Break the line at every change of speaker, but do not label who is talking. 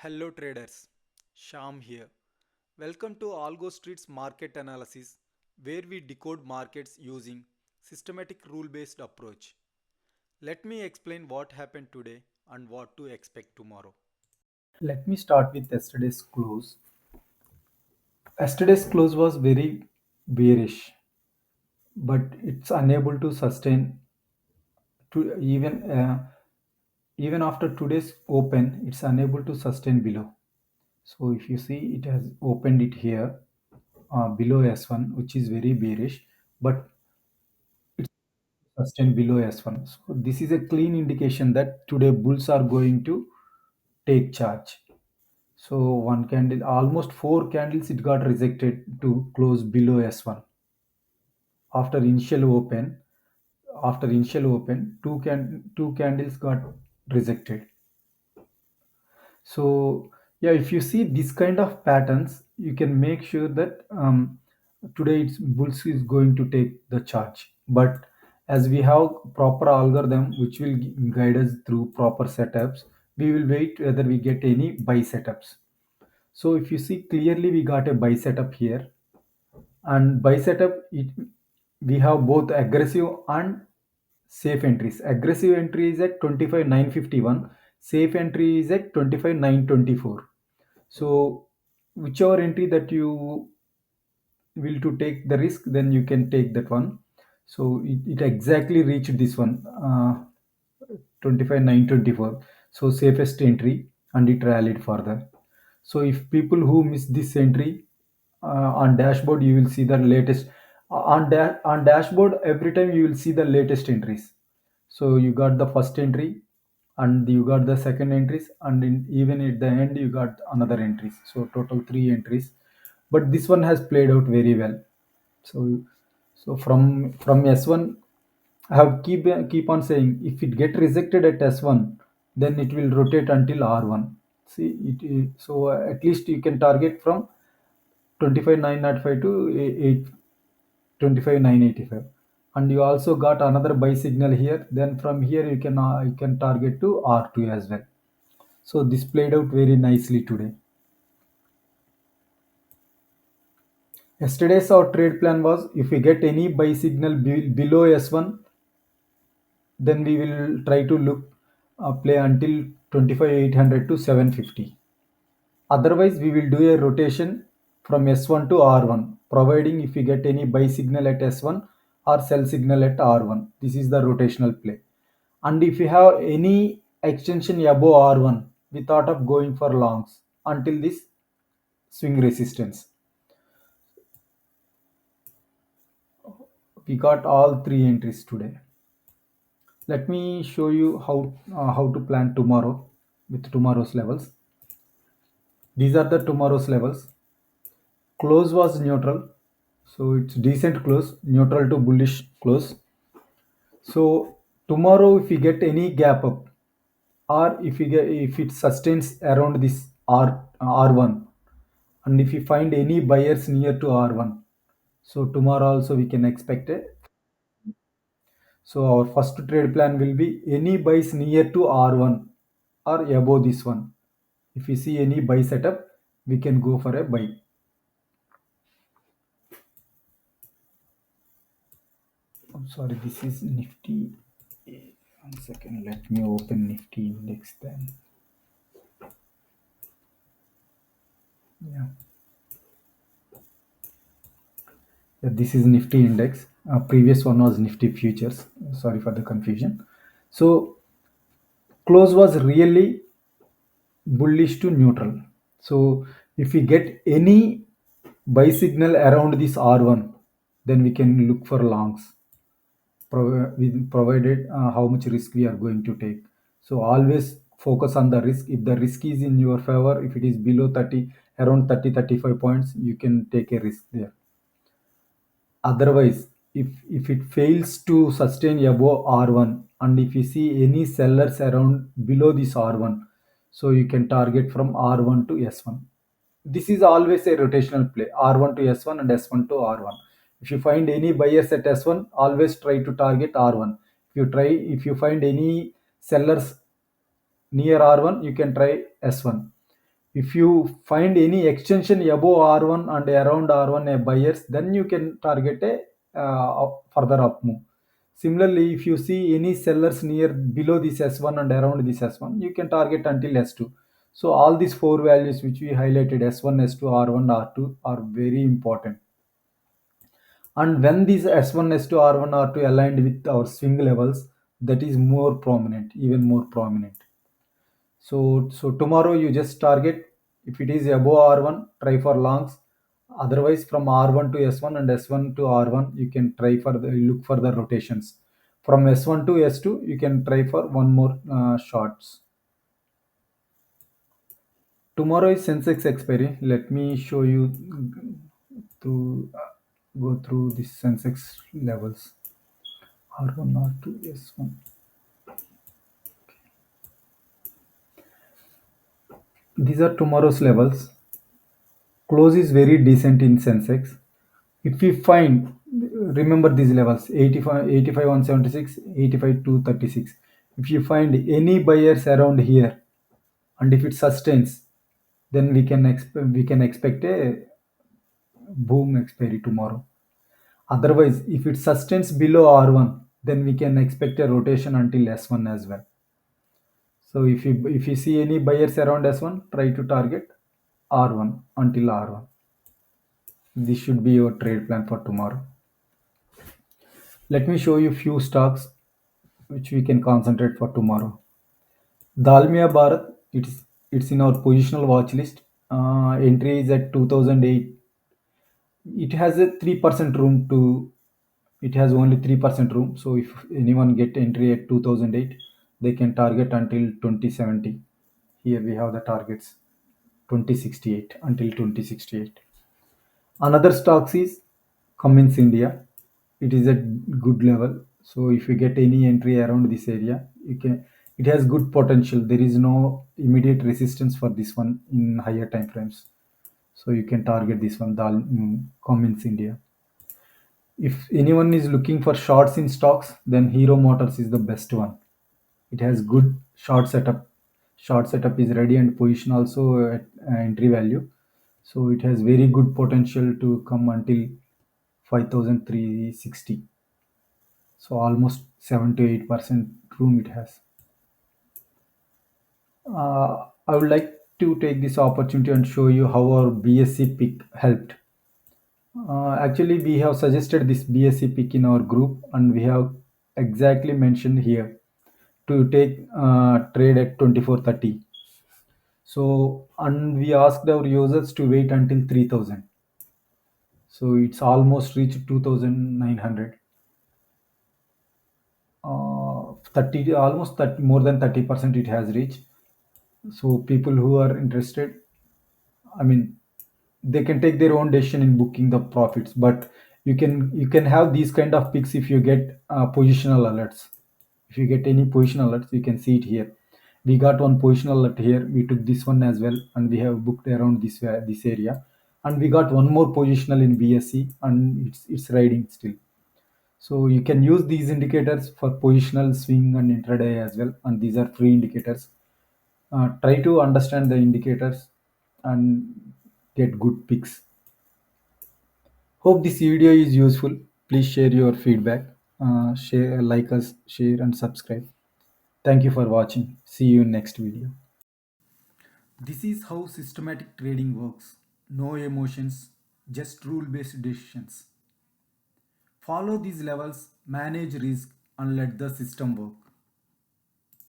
Hello traders, Sham here. Welcome to AlgoStreets Market Analysis, where we decode markets using systematic rule-based approach. Let me explain what happened today and what to expect tomorrow.
Let me start with yesterday's close. Yesterday's close was very bearish, but it's unable to sustain to even after today's open, it's unable to sustain below. So if you see, it has opened it here below S1, which is very bearish, but it's sustained below S1. So this is a clean indication that today bulls are going to take charge. So one candle, almost four candles, it got rejected to close below S1 after initial open. After initial open, two candles got rejected. So yeah, if you see this kind of patterns, you can make sure that today it's bulls is going to take the charge. But as we have proper algorithm which will guide us through proper setups, we will wait whether we get any buy setups. So if you see clearly, we got a buy setup here, and buy setup, we have both aggressive and safe entries. Aggressive entry is at 25,951, safe entry is at 25,924. So whichever entry that you will to take the risk, then you can take that one. So it exactly reached this one, 25,924. So safest entry, and it rallied further. So if people who miss this entry, on dashboard you will see the latest, on dashboard every time you will see the latest entries. So you got the first entry, and you got the second entries, and even at the end you got another entries. So total three entries, but this one has played out very well. So from S1, I have keep on saying, if it get rejected at S1, then it will rotate until R1. See so at least you can target from 25,905 to 25,985, and you also got another buy signal here. Then from here you can target to R2 as well. So this played out very nicely today. Yesterday's our trade plan was, if we get any buy signal below S1, then we will try to look play until 25,800 to 750. Otherwise, we will do a rotation from S1 to R1, providing if we get any buy signal at S1 or sell signal at R1. This is the rotational play. And if we have any extension above R1, we thought of going for longs until this swing resistance. We got all three entries today. Let me show you how to plan tomorrow with tomorrow's levels. These are the tomorrow's levels. Close was neutral, so it's decent close, neutral to bullish close. So tomorrow, if we get any gap up, or if it sustains around this R1, and if we find any buyers near to R1, so tomorrow also we can expect it. So our first trade plan will be any buys near to R1 or above this one. If we see any buy setup, we can go for a buy. I'm sorry, this is Nifty. One second, let me open Nifty index then. Yeah, yeah, this is Nifty index. Previous one was Nifty futures. Sorry for the confusion. So close was really bullish to neutral. So if we get any buy signal around this R1, then we can look for longs, provided how much risk we are going to take. So always focus on the risk. If the risk is in your favor, if it is below 30, around 30-35 points, you can take a risk there. Otherwise, if it fails to sustain above R1, and if you see any sellers around below this R1, so you can target from R1 to S1. This is always a rotational play, R1 to S1 and S1 to R1. If you find any buyers at S1, always try to target R1. If you find any sellers near R1, you can try S1. If you find any extension above R1 and around R1 a buyers, then you can target a further up move. Similarly, if you see any sellers near below this S1 and around this S1, you can target until S2. So all these four values which we highlighted, S1, S2, R1, R2, are very important. And when these S1, S2, R1, R2 aligned with our swing levels, that is more prominent, even more prominent. So tomorrow you just target, if it is above R1, try for longs. Otherwise, from R1 to S1 and S1 to R1, you can try for the look for the rotations. From S1 to S2, you can try for one more shorts. Tomorrow is Sensex expiry. Let me show you to go through this Sensex levels. R1, R2, S1. These are tomorrow's levels. Close is very decent in Sensex. If we find, remember these levels 85, 85 176, 85 236. If you find any buyers around here, and if it sustains, then we can expect a boom expiry tomorrow. Otherwise, if it sustains below R1, then we can expect a rotation until S1 as well. So if you see any buyers around S1, try to target R1 until R1. This should be your trade plan for tomorrow. Let me show you few stocks which we can concentrate for tomorrow. Dalmia Bharat, it's in our positional watch list. Entry is at 2008. It has a 3% room to. It has only 3% room. So if anyone get entry at 2008, they can target until 2070. Here we have the targets 2068 until 2068. Another stocks is Cummins India. It is at good level. So if you get any entry around this area, you can. It has good potential. There is no immediate resistance for this one in higher time frames. So you can target this one, Cummins India. If anyone is looking for shorts in stocks, then Hero Motors is the best one. It has good short setup. Short setup is ready and position also at entry value. So it has very good potential to come until 5,360. So almost 7 to 8% room it has. I would like to take this opportunity and show you how our BSC pick helped. Actually, we have suggested this BSC pick in our group, and we have exactly mentioned here to take trade at 24:30. So, and we asked our users to wait until 3,000. So it's almost reached 2,900. 30, almost 30, more than 30% it has reached. So people who are interested, I mean, they can take their own decision in booking the profits, but you can have these kind of picks if you get positional alerts. If you get any position alerts, you can see it here. We got one position alert here. We took this one as well, and we have booked around this area, and we got one more positional in BSC, and it's riding still. So you can use these indicators for positional swing and intraday as well, and these are free indicators. Try to understand the indicators and get good picks. Hope this video is useful. Please share your feedback. Share, like us, share, and subscribe. Thank you for watching. See you in next video. This is how systematic trading works. No emotions, just rule-based decisions. Follow these levels, manage risk, and let the system work.